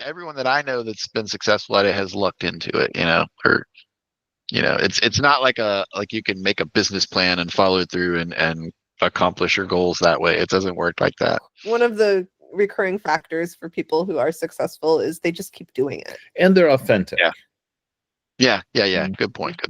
everyone that I know that's been successful at it has looked into it, or it's not like you can make a business plan and follow through and accomplish your goals that way. It doesn't work like that. One of the recurring factors for people who are successful is they just keep doing it. And they're authentic. Yeah. Good point.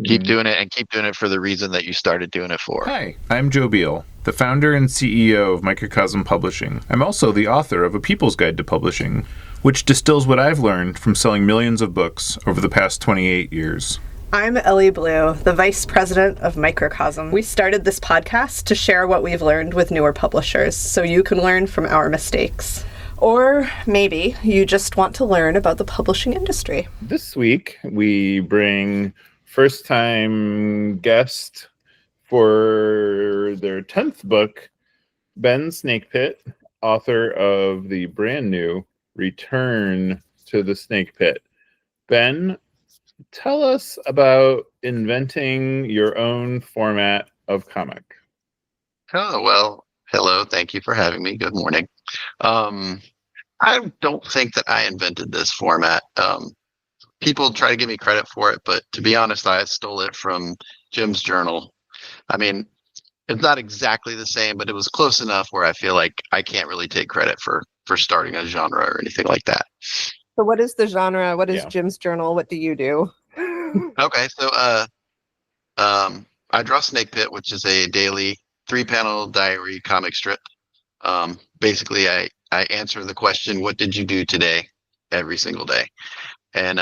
Keep doing it, and keep doing it for the reason that you started doing it for. Hi, I'm Joe Beal, the founder and CEO of Microcosm Publishing. I'm also the author of A People's Guide to Publishing, which distills what I've learned from selling millions of books over the past 28 years. I'm Elly Blue, the Vice President of Microcosm. We started this podcast to share what we've learned with newer publishers, so you can learn from our mistakes. Or maybe you just want to learn about the publishing industry. This week, we bring first-time guest for their 10th book, Ben Snakepit, author of the brand new Return to the Snakepit. Ben, tell us about inventing your own format of comic. Oh, well, hello. Thank you for having me. Good morning. I don't think that I invented this format. People try to give me credit for it, but to be honest, I stole it from Jim's journal. I mean, it's not exactly the same, but it was close enough where I feel like I can't really take credit for starting a genre or anything like that. So what is the genre? What is Jim's journal? What do you do? Okay, so I draw Snakepit, which is a daily 3-panel diary comic strip. Basically, I answer the question, what did you do today, every single day? And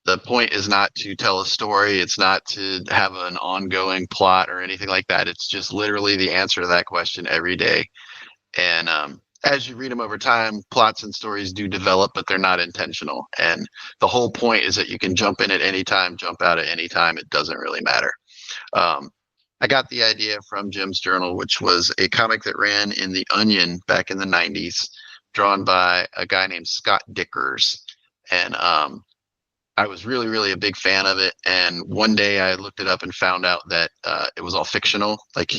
the point is not to tell a story. It's not to have an ongoing plot or anything like that. It's just literally the answer to that question every day. And as you read them over time, plots and stories do develop, but they're not intentional. And the whole point is that you can jump in at any time, jump out at any time. It doesn't really matter. I got the idea from Jim's journal, which was a comic that ran in the Onion back in the 90s, drawn by a guy named Scott Dickers. And I was really, really a big fan of it. And one day I looked it up and found out that it was all fictional. Like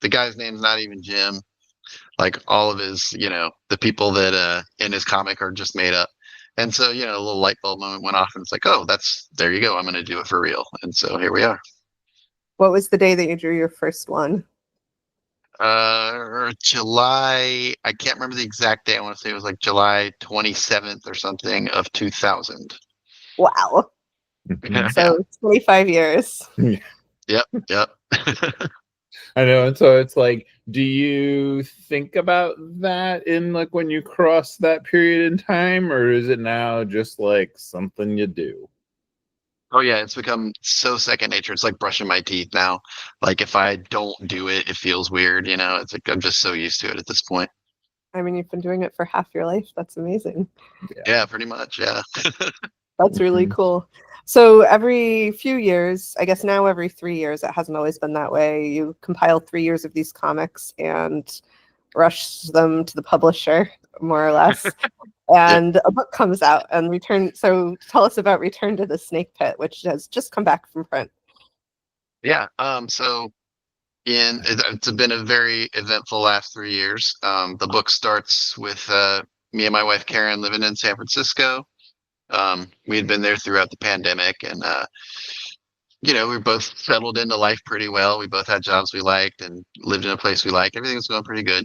the guy's name's not even Jim. Like all of his, the people that in his comic are just made up. And so, a little light bulb moment went off, and it's like, oh, there you go. I'm going to do it for real. And so here we are. What was the day that you drew your first one? July, I can't remember the exact day. I want to say it was like July 27th or something of 2000. Wow. So 25 years. Yep. I know. And so it's like, do you think about that in like when you cross that period in time, or is it now just like something you do? Oh yeah, it's become so second nature. It's like brushing my teeth now. Like if I don't do it, it feels weird, It's like I'm just so used to it at this point. I mean, you've been doing it for half your life. That's amazing. Yeah, pretty much, yeah. That's really cool. So every few years, I guess now every 3 years, it hasn't always been that way, you compile 3 years of these comics and rush them to the publisher, more or less. And a book comes out and Return. So tell us about Return to the Snakepit, which has just come back from print. Yeah. So it's been a very eventful last 3 years. The book starts with me and my wife Karen living in San Francisco. We had been there throughout the pandemic, and we were both settled into life pretty well. We both had jobs we liked and lived in a place we liked. Everything was going pretty good.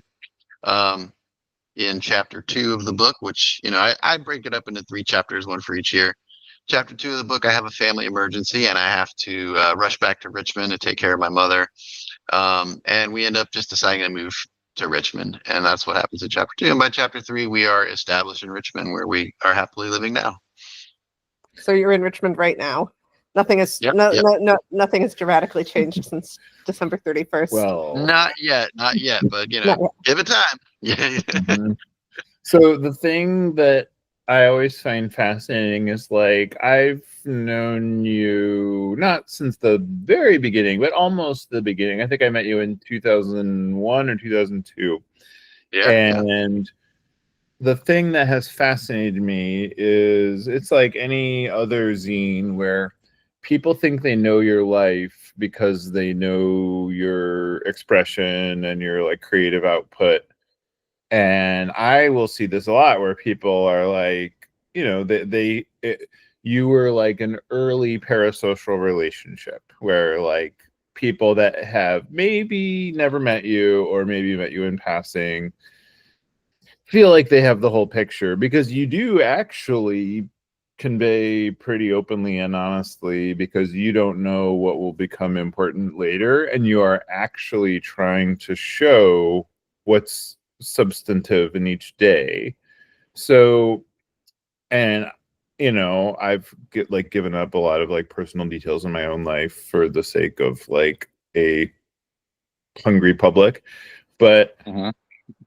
In chapter 2 of the book, which, I break it up into 3 chapters, one for each year. Chapter 2 of the book, I have a family emergency and I have to rush back to Richmond to take care of my mother. And we end up just deciding to move to Richmond. And that's what happens in chapter 2. And by chapter 3, we are established in Richmond, where we are happily living now. So you're in Richmond right now. Nothing has nothing has dramatically changed since December 31st. Well, not yet, but give it time. Yeah. Mm-hmm. So the thing that I always find fascinating is like I've known you not since the very beginning, but almost the beginning. I think I met you in 2001 or 2002. Yeah. And the thing that has fascinated me is it's like any other zine where people think they know your life because they know your expression and your like creative output. And I will see this a lot where people are like, you know, you were like an early parasocial relationship where like people that have maybe never met you or maybe met you in passing feel like they have the whole picture, because you do actually convey pretty openly and honestly, because you don't know what will become important later, and you are actually trying to show what's substantive in each day. So, and you know, I've given up a lot of like personal details in my own life for the sake of like a hungry public. But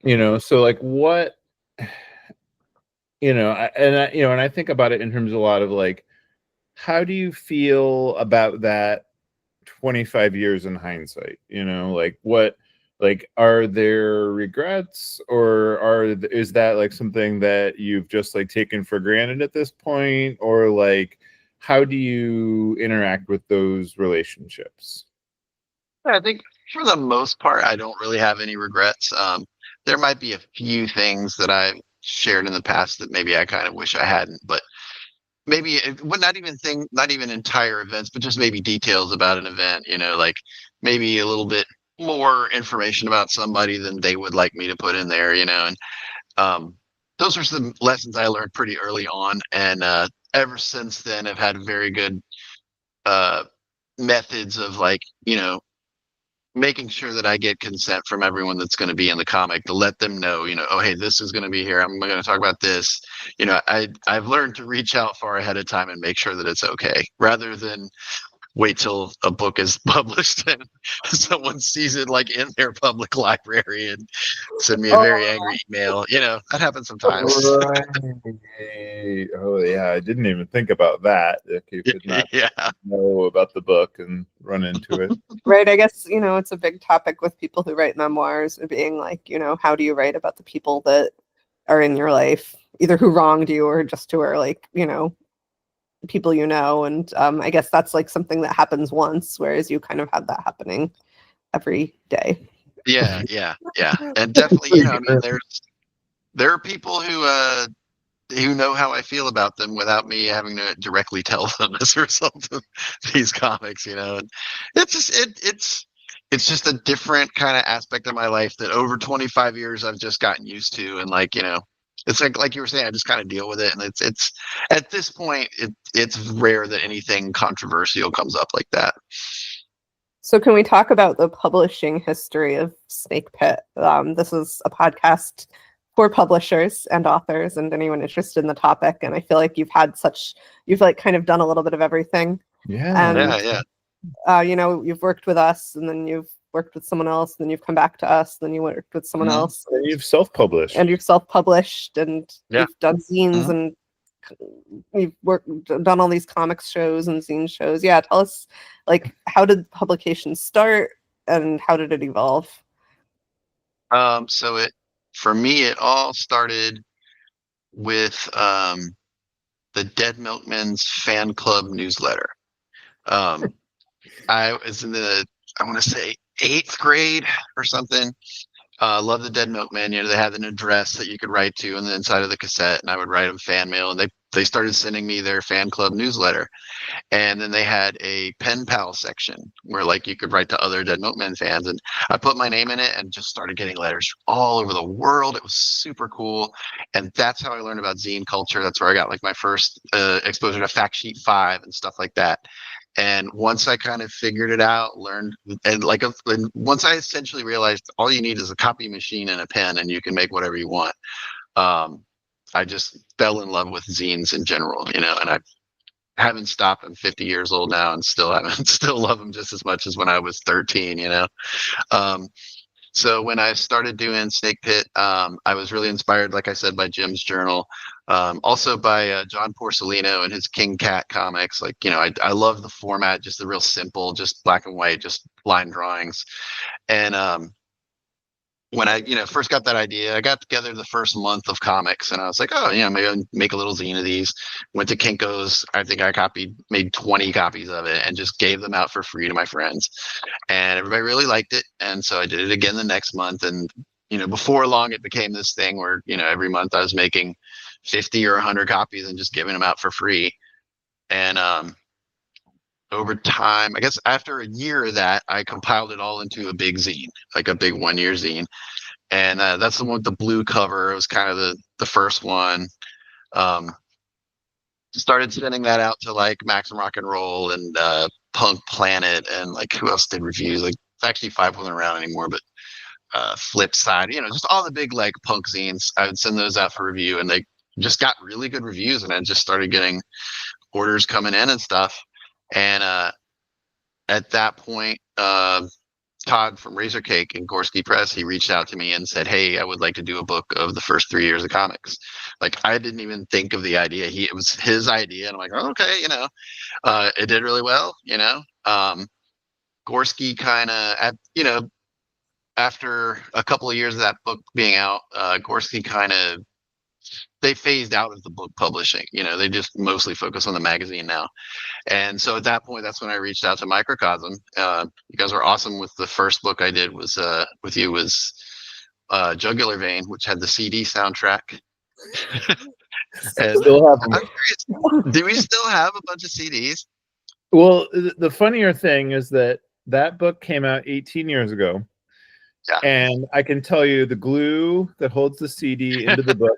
you know, so like what, you know, you know, and I think about it in terms of a lot of like, how do you feel about that 25 years in hindsight? You know, like what, like, are there regrets, or is that like something that you've just like taken for granted at this point, or like, how do you interact with those relationships? I think for the most part, I don't really have any regrets. There might be a few things that I've shared in the past that maybe I kind of wish I hadn't, but maybe not even entire events, but just maybe details about an event, you know, like maybe a little bit more information about somebody than they would like me to put in there, you know, and those are some lessons I learned pretty early on. And ever since then, I've had very good uh, methods of like, you know, making sure that I get consent from everyone that's going to be in the comic to let them know, you know, oh, hey, this is going to be here. I'm going to talk about this. You know, I've learned to reach out far ahead of time and make sure that it's okay, rather than wait till a book is published and someone sees it like in their public library and send me a very angry email. You know, that happens sometimes. Right. Oh yeah, I didn't even think about that. If you could not Yeah. know about the book and run into it. Right. I guess, you know, it's a big topic with people who write memoirs, and being like, you know, how do you write about the people that are in your life, either who wronged you or just who are like, you know, people you know. And I guess that's like something that happens once, whereas you kind of have that happening every day. Yeah. And definitely, you know, I mean, there are people who know how I feel about them without me having to directly tell them as a result of these comics, you know. And it's just it's just a different kind of aspect of my life that over 25 years I've just gotten used to. And like, you know, it's like you were saying, I just kind of deal with it. And it's at this point it's rare that anything controversial comes up like that. So can we talk about the publishing history of Snakepit? This is a podcast for publishers and authors and anyone interested in the topic. And I feel like you've like kind of done a little bit of everything. Yeah. Yeah. You know, you've worked with us, and then you've worked with someone else, and then you've come back to us, and then you worked with someone else. And you've self-published. And you've self-published, and Yeah. you've done zines, and you've done all these comics shows and zine shows. Yeah, tell us, like, how did publication start, and how did it evolve? So for me, it all started with the Dead Milkmen's fan club newsletter. I was in I want to say 8th grade or something. Love the Dead Milkmen. You know, they had an address that you could write to on the inside of the cassette, and I would write them fan mail, and they started sending me their fan club newsletter. And then they had a pen pal section where like you could write to other Dead Milkmen fans, and I put my name in it and just started getting letters all over the world. It was super cool, and that's how I learned about zine culture. That's where I got like my first exposure to Fact Sheet 5 and stuff like that. And once I kind of figured it out, learned, and once I essentially realized all you need is a copy machine and a pen, and you can make whatever you want. I just fell in love with zines in general, you know, and I haven't stopped. I'm 50 years old now and still love them just as much as when I was 13, you know. So when I started doing Snakepit, I was really inspired, like I said, by Jim's journal, also by John Porcellino and his King Cat comics. Like, you know, I love the format, just the real simple, just black and white, just line drawings. And when I, you know, first got that idea, I got together the first month of comics, and I was like, oh, you know, maybe I'll make a little zine of these. Went to Kinko's. I think I made 20 copies of it and just gave them out for free to my friends. And everybody really liked it. And so I did it again the next month. And before long it became this thing where, every month I was making 50 or 100 copies and just giving them out for free. And over time, I guess after a year of that, I compiled it all into a big zine, like a big 1 year zine. And that's the one with the blue cover. It was kind of the first one. Um, Started sending that out to like Maxim Rock and Roll and Punk Planet, and like who else did reviews? Like actually 5 wasn't around anymore, but Flip Side, just all the big like punk zines. I would send those out for review, and they just got really good reviews, and I just started getting orders coming in and stuff. And at that point, Todd from Razor Cake and Gorski Press, he reached out to me and said, "Hey, I would like to do a book of the first 3 years of comics." Like I didn't even think of the idea. It was his idea, and I'm like, oh, okay, it did really well. Gorski kind of, after a couple of years of that book being out, Gorski kind of they phased out of the book publishing. They just mostly focus on the magazine now. And so at that point, that's when I reached out to Microcosm. You guys were awesome with the first book I did was with you was Jugular Vein, which had the CD soundtrack. And Still have them. I'm curious, do we still have a bunch of CDs? Well, the funnier thing is that book came out 18 years ago. Yeah. And I can tell you the glue that holds the CD into the book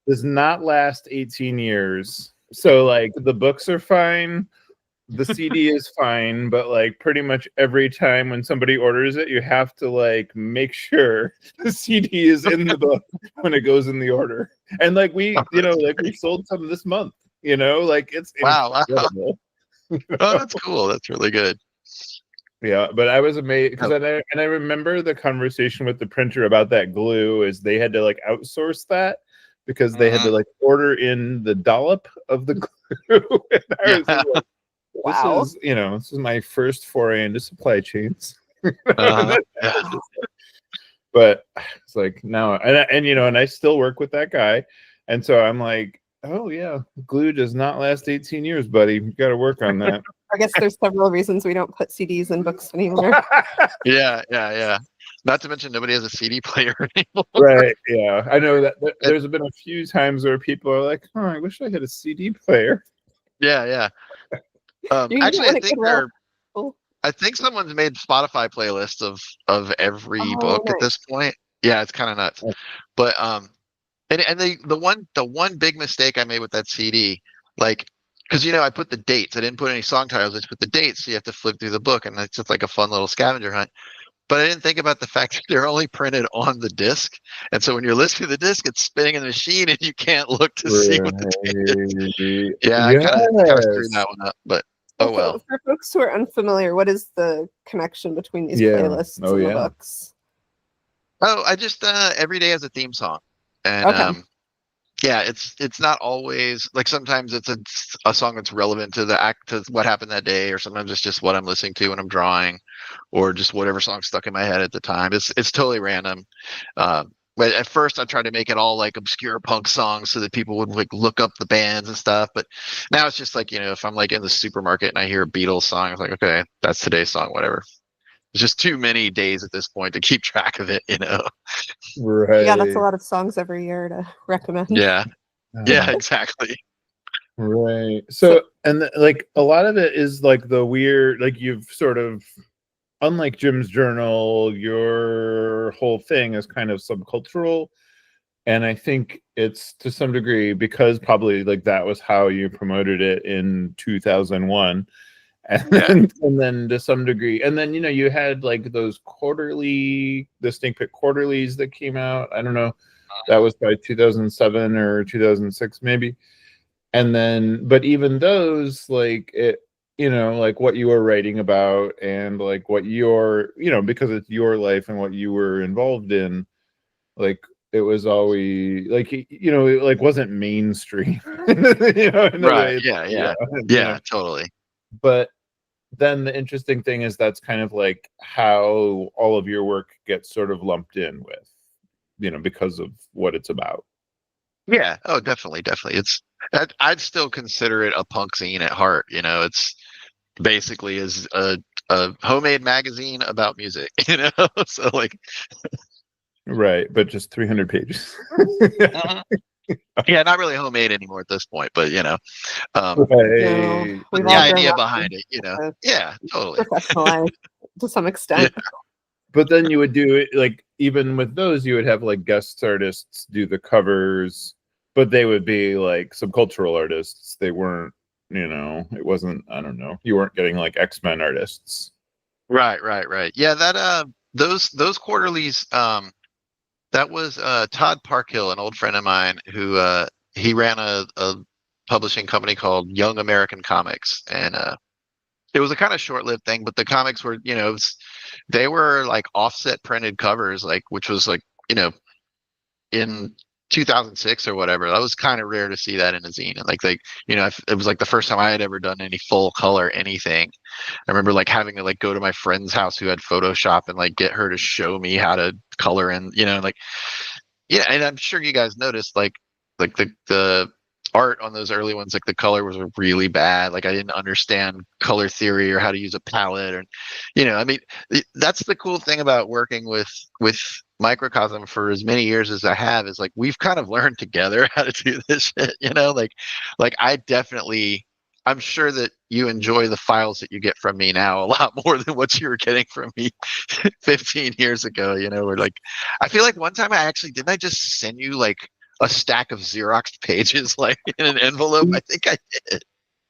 does not last 18 years. So like the books are fine, the CD is fine, but like pretty much every time when somebody orders it, you have to like make sure the CD is in the book when it goes in the order. And like we sold some this month, like it's Wow. incredible. Oh, that's cool. That's really good. Yeah, but I was amazed because I remember the conversation with the printer about that glue is they had to like outsource that because they had to like order in the dollop of the glue. And I was like, wow. This is my first foray into supply chains. Yeah. But it's like no, and I still work with that guy, and so I'm like, oh yeah, glue does not last 18 years, buddy. You got to work on that. I guess there's several reasons we don't put CDs in books anymore. Yeah. Not to mention nobody has a CD player anymore. Right. Yeah, I know that there's been a few times where people are like, "Oh, I wish I had a CD player." Yeah. Actually, I think someone's made Spotify playlists of every book nice. at this point. Yeah, it's kind of nuts. But and the one big mistake I made with that CD, like, because I put the dates. I didn't put any song titles. I just put the dates. So you have to flip through the book, and it's just like a fun little scavenger hunt. But I didn't think about the fact that they're only printed on the disc, and so when you're listening to the disc, it's spinning in the machine, and you can't look to see what the date is. Yeah, I kind of screwed that one up, but oh well. For folks who are unfamiliar, what is the connection between these playlists and the books? Oh, I just every day has a theme song, and yeah, it's not always like sometimes it's a song that's relevant to to what happened that day, or sometimes it's just what I'm listening to when I'm drawing, or just whatever song stuck in my head at the time. It's totally random. But at first I tried to make it all like obscure punk songs so that people would like look up the bands and stuff. But now it's just like, if I'm like in the supermarket and I hear a Beatles song, it's like, okay, that's today's song, whatever. There's just too many days at this point to keep track of it, Right. Yeah, that's a lot of songs every year to recommend. Yeah. Yeah, exactly. Right. So and like a lot of it is like the weird, like you've sort of, unlike Jim's journal, your whole thing is kind of subcultural. And I think it's to some degree because probably like that was how you promoted it in 2001. And then to some degree, and then you had like those the Snakepit quarterlies that came out. I don't know, that was by 2007 or 2006 maybe. And then, but even those, like it, like what you were writing about and like what because it's your life and what you were involved in, like it was always like it like wasn't mainstream. Right. Yeah, totally. But then the interesting thing is that's kind of like how all of your work gets sort of lumped in with, because of what it's about. Yeah. Oh, definitely. I'd still consider it a punk zine at heart. It's basically is a homemade magazine about music. So like. Right, but just 300 pages. Uh-huh. Yeah, not really homemade anymore at this point, but um, No, Right. we've the all grown idea up behind it, and yeah, totally. professionalized to some extent. But then you would do it like even with those, you would have like guest artists do the covers, but they would be like subcultural artists. They weren't, it wasn't. I don't know. You weren't getting like X-Men artists. Right, right, right. Yeah, that those quarterlies, that was Todd Parkhill, an old friend of mine who he ran a publishing company called Young American Comics, and it was a kind of short-lived thing, but the comics were, they were like offset printed covers, like which was like, in 2006 or whatever. That was kind of rare to see that in a zine. And it was like the first time I had ever done any full color anything. I remember like having to like go to my friend's house who had Photoshop and like get her to show me how to color in, like, yeah. And I'm sure you guys noticed like the art on those early ones, like the color was really bad. Like I didn't understand color theory or how to use a palette, or, I mean, that's the cool thing about working with Microcosm for as many years as I have, is like we've kind of learned together how to do this shit, like I'm sure that you enjoy the files that you get from me now a lot more than what you were getting from me 15 years ago. Where like I feel like one time didn't I just send you like a stack of Xeroxed pages like in an envelope? I think I did.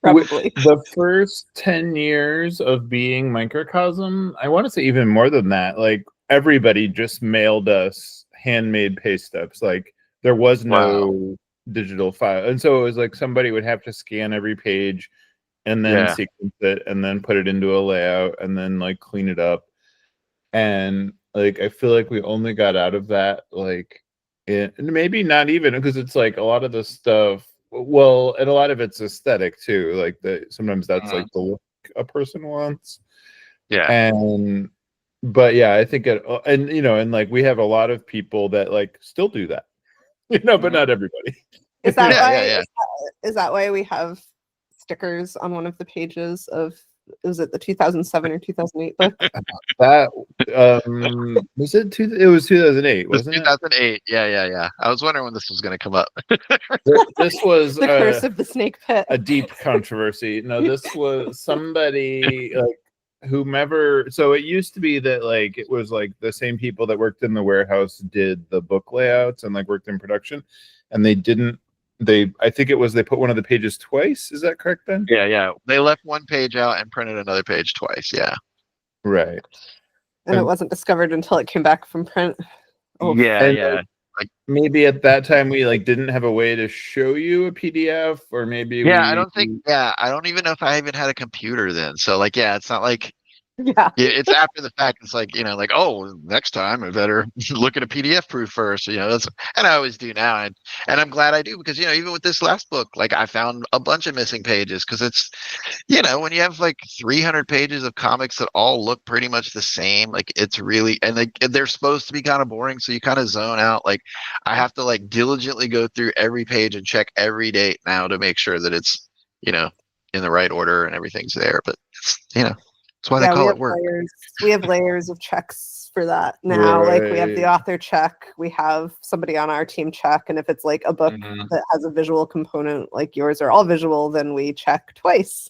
Probably. The first 10 years of being Microcosm, I want to say even more than that, like everybody just mailed us handmade pay stubs. Like there was no digital file. And so it was like somebody would have to scan every page and then sequence it and then put it into a layout and then like clean it up. And like I feel like we only got out of that like maybe not even, because it's like a lot of the stuff, well, and a lot of it's aesthetic too, like sometimes that's like the look a person wants. But yeah, I think and like we have a lot of people that like still do that, but not everybody. Is that why? Is that why we have stickers on one of the pages of, was it the 2007 or 2008 book? That was it. It was 2008, wasn't it? 2008. Yeah. I was wondering when this was going to come up. This was the curse of the snake pit. A deep controversy. No, this was somebody like whomever. So it used to be that like it was like the same people that worked in the warehouse did the book layouts and like worked in production, and they didn't. I think it was they put one of the pages twice. Is that correct then? Yeah. They left one page out and printed another page twice. Yeah. Right. And it wasn't discovered until it came back from print. Oh. Yeah. Like maybe at that time we like didn't have a way to show you a PDF, or maybe I don't even know if I even had a computer then. So like, it's not like it's after the fact. It's like, like, oh, next time I better look at a PDF proof first. That's, and I always do now. And I'm glad I do, because, even with this last book, like I found a bunch of missing pages, because it's, when you have like 300 pages of comics that all look pretty much the same, like it's really, and they're supposed to be kind of boring. So you kind of zone out. Like I have to like diligently go through every page and check every date now to make sure that it's, in the right order and everything's there. But it's, that's why they call it work. We have layers of checks for that now. Right. Like we have the author check, we have somebody on our team check, and if it's like a book that has a visual component, like yours are all visual, then we check twice.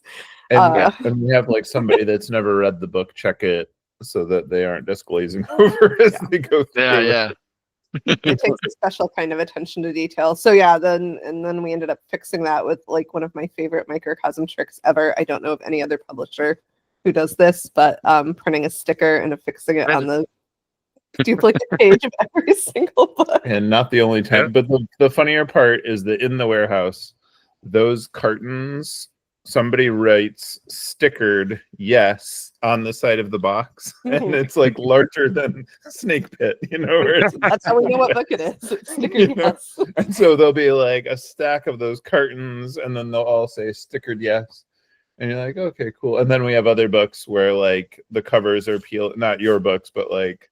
And we have like somebody that's never read the book check it, so that they aren't just glazing over as they go through. Yeah. It takes a special kind of attention to detail. So then we ended up fixing that with like one of my favorite Microcosm tricks ever. I don't know of any other publisher who does this, but printing a sticker and affixing it on the duplicate page of every single book. And not the only time, but the funnier part is that in the warehouse, those cartons, somebody writes stickered yes on the side of the box, and it's like larger than Snakepit, That's how we know what book it is. It's stickered yes. And so there'll be like a stack of those cartons, and then they'll all say stickered yes. And you're like, okay, cool. And then we have other books where like the covers are peeled, not your books, but like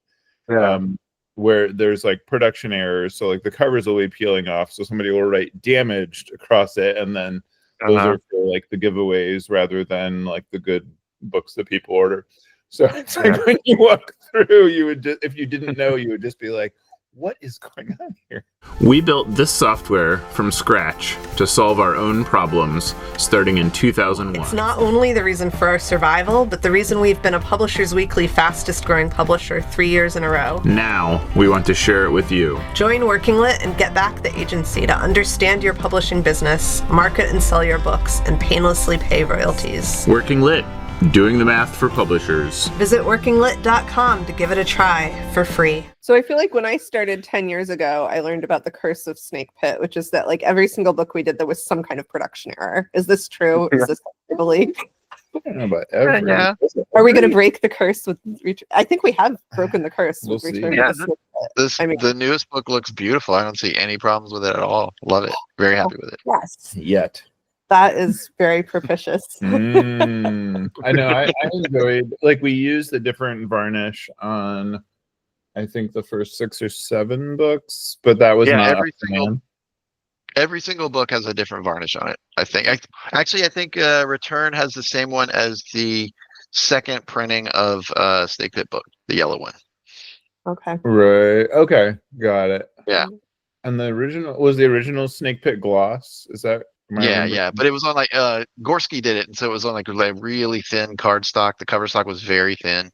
where there's like production errors. So like the covers will be peeling off. So somebody will write damaged across it. And then those are for like the giveaways rather than like the good books that people order. So it's like when you walk through, you would just, if you didn't know, you would just be like, what is going on here? We built this software from scratch to solve our own problems starting in 2001. It's not only the reason for our survival, but the reason we've been a Publishers Weekly fastest growing publisher 3 years in a row. Now we want to share it with you. Join Working Lit and get back the agency to understand your publishing business, market and sell your books, and painlessly pay royalties. Working Lit, doing the math for publishers. Visit workinglit.com to give it a try for free. So I feel like when I started 10 years ago, I learned about the curse of Snakepit, which is that like every single book we did, there was some kind of production error. Is this true? Is this what you believe? I don't know about every. Yeah. Are we going to break the curse with I think we have broken the curse We'll with see. Return Yeah, to Snakepit. the newest book looks beautiful. I don't see any problems with it at all. Love it. Very happy with it. Yes, Yet. that is very propitious. I know. I enjoyed, like, we used a different varnish on, I think, the first 6 or 7 books, but that was not Every single book has a different varnish on it. I think. I think Return has the same one as the second printing of Snakepit book, the yellow one. Okay. Right. Okay. Got it. Yeah. And the original Snakepit gloss. Is that? Yeah. But it was on like Gorski did it, and so it was on like really thin cardstock. The cover stock was very thin.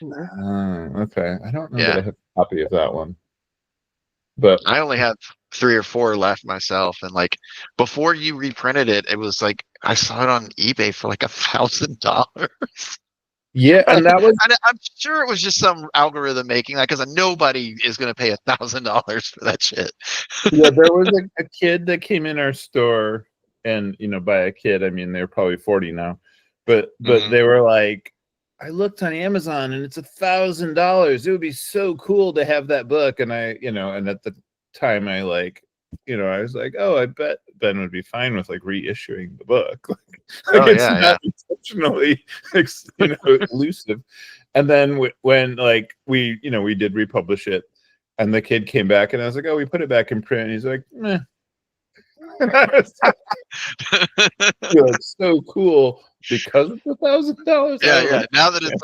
Okay. I don't know that I have a copy of that one. But I only have 3 or 4 left myself, and like before you reprinted it, it was like I saw it on eBay for like $1,000. yeah, and that was I'm sure it was just some algorithm making that, because nobody is going to pay $1,000 for that shit. yeah. There was a kid that came in our store, and by a kid I mean they're probably 40 now, but they were like, I looked on Amazon and it's $1,000. It would be so cool to have that book. And I, and at the time I like, I was like, oh, I bet Ben would be fine with like reissuing the book. It's not exceptionally, elusive. And then when like we did republish it, and the kid came back, and I was like, oh, we put it back in print. And he's like, meh. It's so cool because it's $1,000. Yeah. Now that it's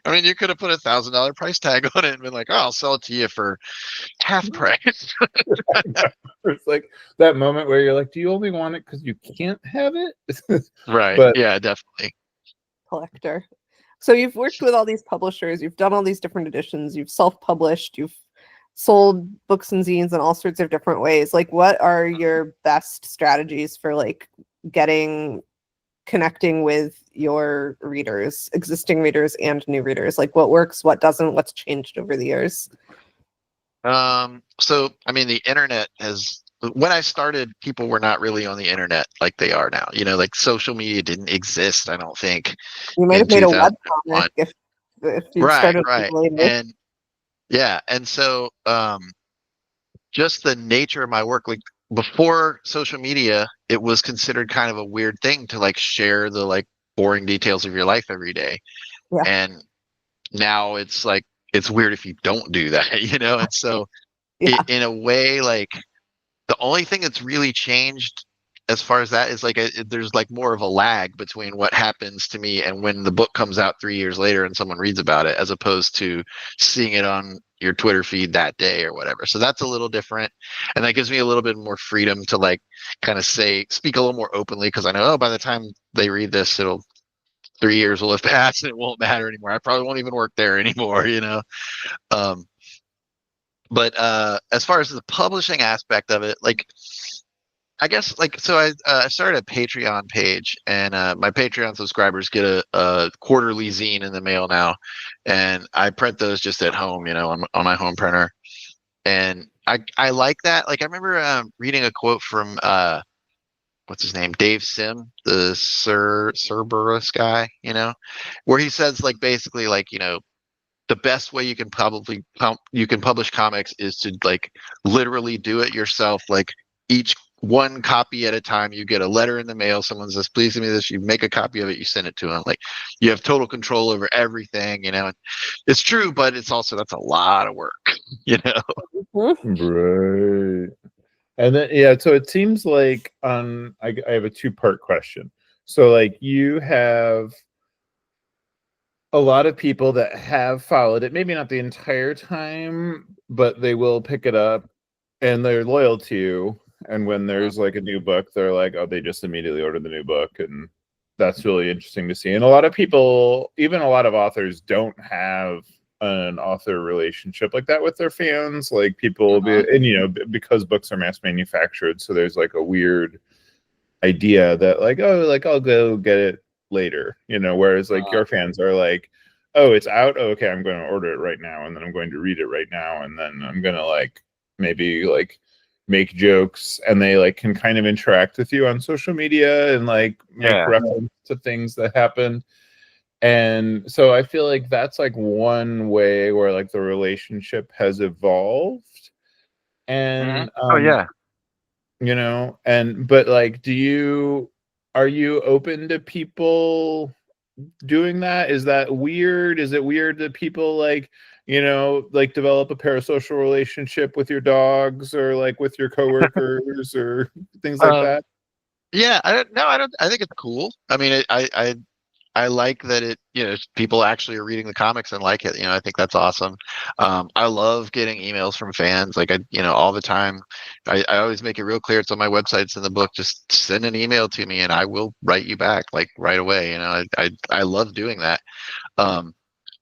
I mean, you could have put $1,000 price tag on it and been like, oh, I'll sell it to you for half price. It's like that moment where you're like, do you only want it because you can't have it? Right. But, yeah, definitely. Collector. So you've worked with all these publishers, you've done all these different editions, you've self-published, you've sold books and zines in all sorts of different ways. Like, what are your best strategies for like connecting with your readers, existing readers and new readers? Like, what works, what doesn't, what's changed over the years? So I mean, the internet when I started, people were not really on the internet like they are now. Like social media didn't exist, I don't think. You might have made a webcomic if you started right. And so just the nature of my work, like before social media, it was considered kind of a weird thing to like share the like boring details of your life every day. Yeah. And now it's like it's weird if you don't do that, And so in a way, like the only thing that's really changed as far as that is like there's like more of a lag between what happens to me and when the book comes out 3 years later and someone reads about it, as opposed to seeing it on your Twitter feed that day or whatever. So that's a little different, and that gives me a little bit more freedom to like kind of speak a little more openly, because I know, by the time they read this, 3 years will have passed and it won't matter anymore. I probably won't even work there anymore, But as far as the publishing aspect of it, like I guess like so I started a Patreon page, and my Patreon subscribers get a quarterly zine in the mail now, and I print those just at home, on my home printer, and I like that. Like I remember reading a quote from what's his name, Dave Sim, the Cerberus guy, where he says like basically like the best way you can publish comics is to like literally do it yourself, like each one copy at a time. You get a letter in the mail, someone says, please send me this, you make a copy of it, you send it to them. Like you have total control over everything, and it's true, but it's also, that's a lot of work, Right. And then so it seems like I have a 2-part question. So like you have a lot of people that have followed it, maybe not the entire time, but they will pick it up and they're loyal to you. And when there's like a new book, they're like, oh, they just immediately order the new book. And that's really interesting to see. And a lot of people, even a lot of authors, don't have an author relationship like that with their fans. Like people will be, and you know, because books are mass manufactured, so there's like a weird idea that like, oh, like I'll go get it later, you know, whereas like your fans are like, oh, it's out, oh, okay, I'm going to order it right now, and then I'm going to read it right now, and then I'm going to like maybe like make jokes, and they like can kind of interact with you on social media and like make reference to things that happened. And so I feel like that's like one way where like the relationship has evolved. And you know, and but like, are you open to people doing that? Is that weird? Is it weird that people like, you know, like develop a parasocial relationship with your dogs or like with your coworkers or things like that? Yeah, I don't. I think it's cool. I mean, I like that it, you know, people actually are reading the comics and like it. You know, I think that's awesome. I love getting emails from fans, like you know, all the time. I always make it real clear. It's on my websites in the book. Just send an email to me and I will write you back like right away. You know, I love doing that.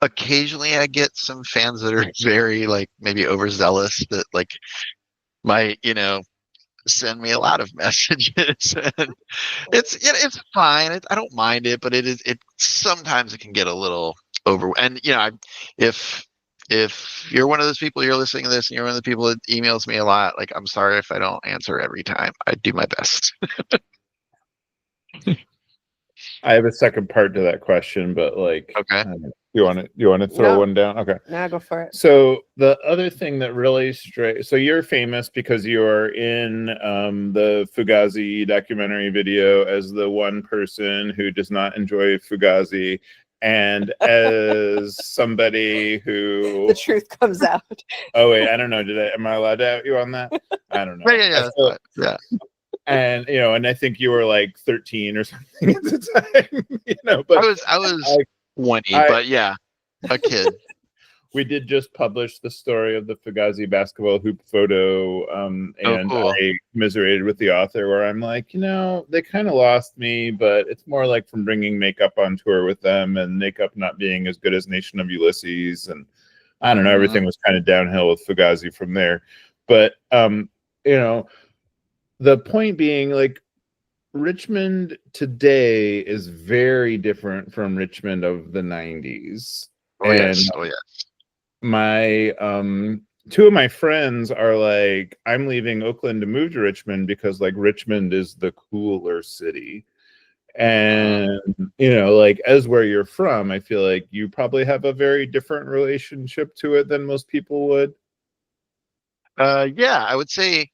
Occasionally I get some fans that are very like maybe overzealous that like might, you know, send me a lot of messages. And it's fine. I don't mind it, but it sometimes it can get a little over. And you know, if you're one of those people, you're listening to this and you're one of the people that emails me a lot, like I'm sorry if I don't answer every time. I do my best. I have a second part to that question, but like, Okay. You want to throw one down? Okay. Now go for it. So the other thing that really so you're famous because you're in the Fugazi documentary video as the one person who does not enjoy Fugazi, and as somebody who the truth comes out. Oh wait, I don't know. Am I allowed to out you on that? I don't know. Yeah. And you know, and I think you were like 13 or something at the time. You know, but I was 20, but yeah, a kid. We did just publish the story of the Fugazi basketball hoop photo, and cool. I commiserated with the author where I'm like, you know, they kind of lost me, but it's more like from bringing Makeup on tour with them and Makeup not being as good as Nation of Ulysses, and I don't know, everything was kind of downhill with Fugazi from there. But you know, the point being, like, Richmond today is very different from Richmond of the 90s. Yes. My two of my friends are like, I'm leaving Oakland to move to Richmond because like Richmond is the cooler city. And you know, like, as where you're from, I feel like you probably have a very different relationship to it than most people would. Yeah, I would say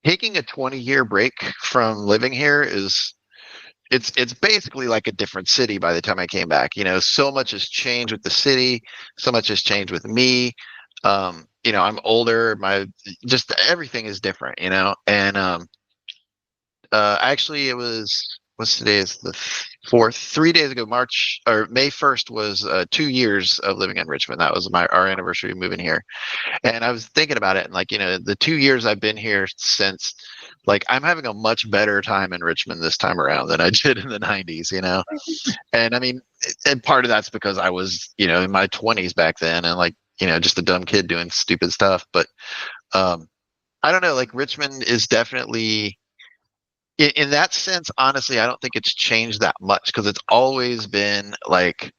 taking a 20-year break from living here it's basically like a different city by the time I came back. You know, so much has changed with the city, so much has changed with me. You know, I'm older, just everything is different, you know. And actually it was, what's today, is the 4th, 3 days ago, May 1st was 2 years of living in Richmond. That was our anniversary of moving here. And I was thinking about it, and like, you know, the 2 years I've been here since, like, I'm having a much better time in Richmond this time around than I did in the 90s, you know. And I mean, and part of that's because I was, you know, in my 20s back then, and like, you know, just a dumb kid doing stupid stuff. But I don't know, like, Richmond is definitely, in that sense, honestly, I don't think it's changed that much, because it's always been like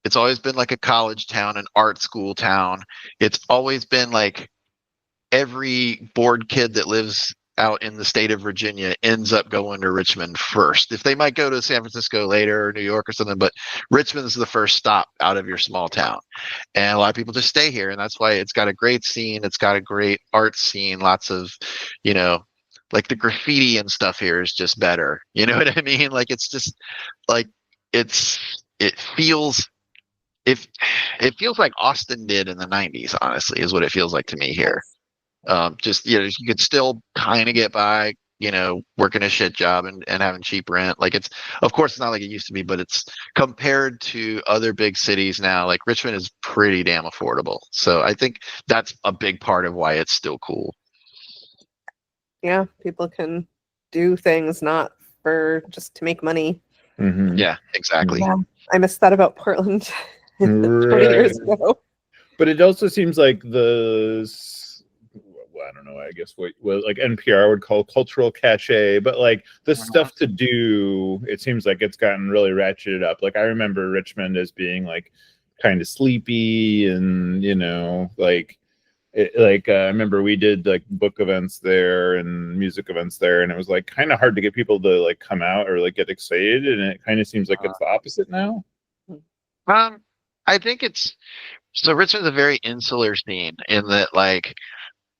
a college town, an art school town. It's always been like every bored kid that lives out in the state of Virginia ends up going to Richmond first. If they might go to San Francisco later or New York or something, but Richmond's the first stop out of your small town. And a lot of people just stay here. And that's why it's got a great scene. It's got a great art scene. Lots of, you know, like the graffiti and stuff here is just better. You know what I mean? Like, it's just like, it feels like Austin did in the 90s, honestly, is what it feels like to me here. Just, you know, you could still kind of get by, working a shit job and having cheap rent. Like of course it's not like it used to be, but it's compared to other big cities now, like Richmond is pretty damn affordable. So I think that's a big part of why it's still cool. Yeah, people can do things not for just to make money. Mm-hmm. Yeah, exactly. Yeah, I missed that about Portland 20 years ago. But it also seems like I don't know, I guess what like NPR would call cultural cachet, but like the stuff to do, it seems like it's gotten really ratcheted up. Like I remember Richmond as being like kind of sleepy and, like I remember we did like book events there and music events there, and it was like kind of hard to get people to like come out or like get excited, and it kind of seems like it's the opposite now. I think so Richmond's a very insular scene in that like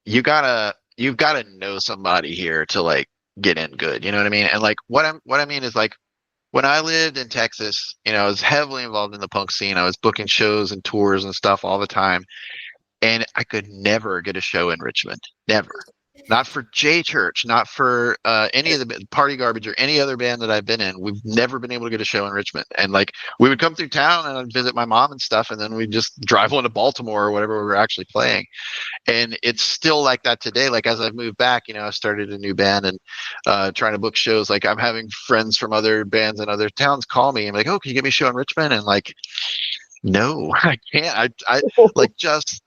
you've gotta know somebody here to like get in good. You know what I mean? And like what I mean is like when I lived in Texas, I was heavily involved in the punk scene. I was booking shows and tours and stuff all the time. And I could never get a show in Richmond. Never. Not for J Church, not for any of the Party Garbage or any other band that I've been in. We've never been able to get a show in Richmond. And like we would come through town and I'd visit my mom and stuff, and then we'd just drive on to Baltimore or whatever we were actually playing. And it's still like that today. Like as I've moved back, I started a new band and trying to book shows. Like I'm having friends from other bands in other towns call me and like, oh, can you get me a show in Richmond? And like, no, I can't. I like just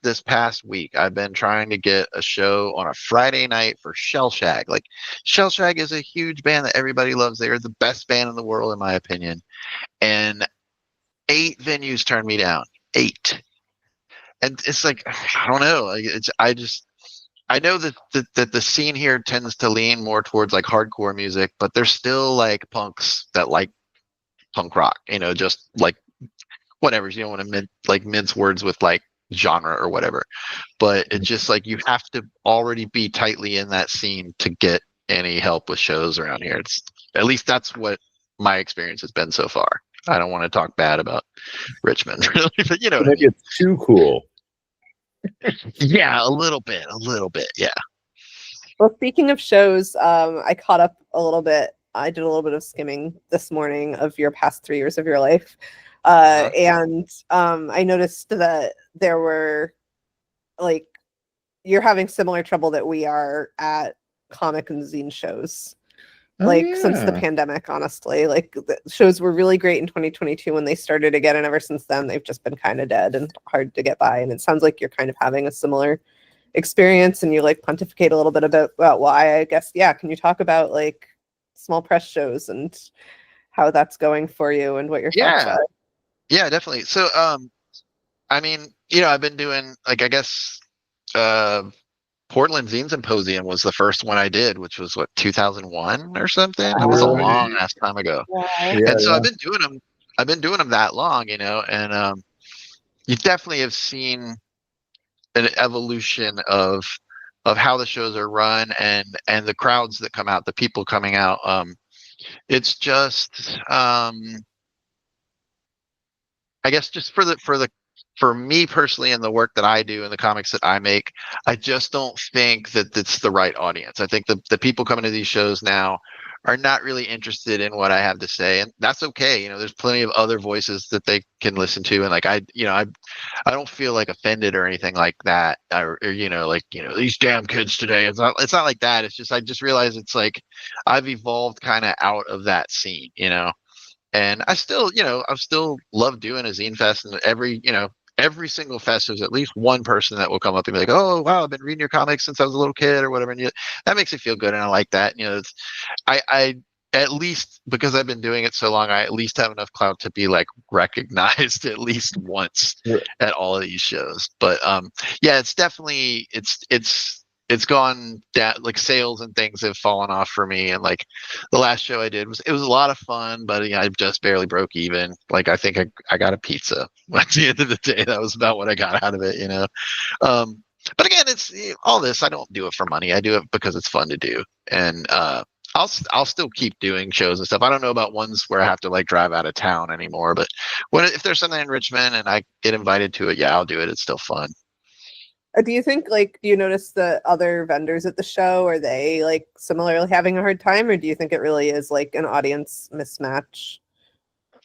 this past week, I've been trying to get a show on a Friday night for Shell Shag. Like Shell Shag is a huge band that everybody loves. They are the best band in the world, in my opinion. And 8 venues turned me down. 8. And it's like, I don't know. Like I know that the scene here tends to lean more towards like hardcore music, but there's still like punks that like punk rock, just like whatever. You don't want to mince words with like genre or whatever, but it's just like you have to already be tightly in that scene to get any help with shows around here. It's at least that's what my experience has been so far. I don't want to talk bad about Richmond, really, but you know what I mean. It's too cool. Yeah, a little bit, yeah. Well, speaking of shows, I caught up a little bit. I did a little bit of skimming this morning of your past 3 years of your life. And I noticed that there were like you're having similar trouble that we are at comic and zine shows. Since the pandemic, honestly, like the shows were really great in 2022 when they started again, and ever since then they've just been kind of dead and hard to get by. And it sounds like you're kind of having a similar experience, and you like pontificate a little bit about why, I guess. Yeah, can you talk about like small press shows and how that's going for you and what your thoughts are? Yeah, definitely. So I mean, I've been doing like, I guess Portland Zine Symposium was the first one I did, which was what, 2001 or something. That was a long ass time ago. Wow. And so I've been doing them that long, and you definitely have seen an evolution of how the shows are run and the crowds that come out, the people coming out. It's just I guess just for me personally and the work that I do and the comics that I make, I just don't think that it's the right audience. I think the people coming to these shows now are not really interested in what I have to say, and that's okay. There's plenty of other voices that they can listen to, and like I don't feel like offended or anything like that, or these damn kids today. It's not like that. It's just I just realize it's like I've evolved kind of out of that scene, and I still love doing a zine fest, and every single fest there's at least one person that will come up and be like, oh wow, I've been reading your comics since I was a little kid or whatever, and that makes me feel good, and I like that. I at least, because I've been doing it so long, I at least have enough clout to be like recognized at least once at all of these shows. But yeah, it's definitely it's gone down. Like sales and things have fallen off for me, and like the last show I did was a lot of fun, but I just barely broke even. Like I think I got a pizza at the end of the day. That was about what I got out of it, but again, it's all this. I don't do it for money. I do it because it's fun to do, and I'll still keep doing shows and stuff. I don't know about ones where I have to like drive out of town anymore, but if there's something in Richmond and I get invited to it, yeah, I'll do it. It's still fun. Do you think, like, do you notice the other vendors at the show, are they like similarly having a hard time, or do you think it really is like an audience mismatch?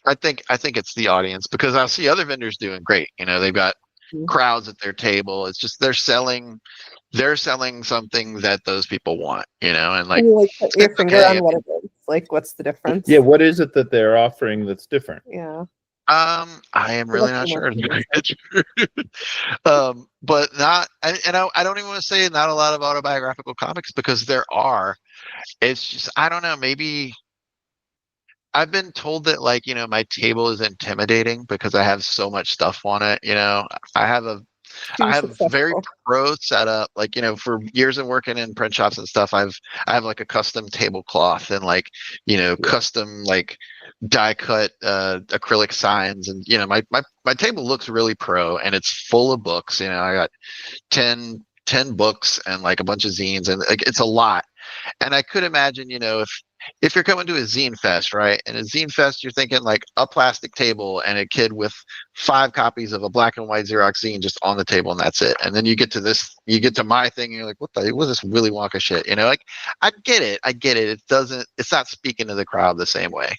I think it's the audience, because I see other vendors doing great. They've got crowds at their table. It's just they're selling something that those people want, and like, Can you like put your finger okay, on what it is? Like, what's the difference? Yeah, what is it that they're offering that's different? Yeah. I am really not sure. But not, I don't even want to say not a lot of autobiographical comics, because there are. It's just, I don't know, maybe I've been told that, like, my table is intimidating because I have so much stuff on it. I have a Too I have a very successful. pro setup. Like, for years of working in print shops and stuff, I have like a custom tablecloth and, like, custom, like, die cut acrylic signs, and my table looks really pro, and it's full of books. I got 10 books and like a bunch of zines, and like, it's a lot. And I could imagine, if you're coming to a zine fest, right? And a zine fest, you're thinking like a plastic table and a kid with 5 copies of a black and white Xerox zine just on the table, and that's it. And then you get to my thing, and you're like, what is this Willy Wonka shit? Like, I get it. It's not speaking to the crowd the same way.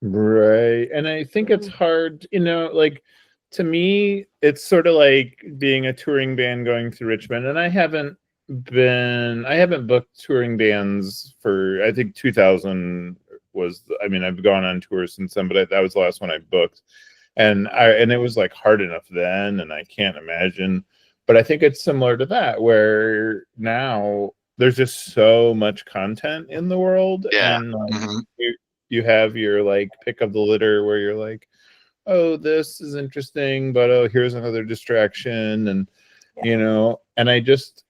Right. And I think it's hard, like, to me, it's sort of like being a touring band going through Richmond. And I haven't booked touring bands for, I think 2000 was, I've gone on tours since then, but that was the last one I booked. And it was like hard enough then, and I can't imagine. But I think it's similar to that, where now there's just so much content in the world. Yeah. And you have your, like, pick of the litter, where you're like, oh, this is interesting, but oh, here's another distraction. And and I just,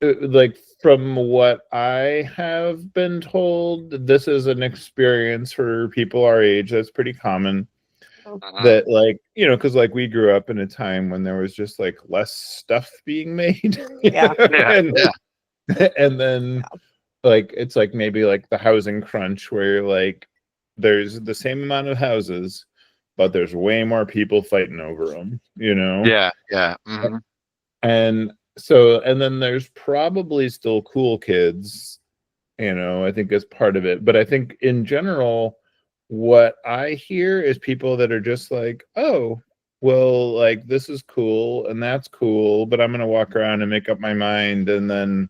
like, from what I have been told, this is an experience for people our age that's pretty common. That, like, because, like, we grew up in a time when there was just, like, less stuff being made. Yeah. And then like, it's like maybe like the housing crunch, where you're like, there's the same amount of houses, but there's way more people fighting over them, Yeah. And so, and then there's probably still cool kids, I think, is part of it. But I think in general, what I hear is people that are just like, oh, well, like, this is cool and that's cool, but I'm going to walk around and make up my mind. And then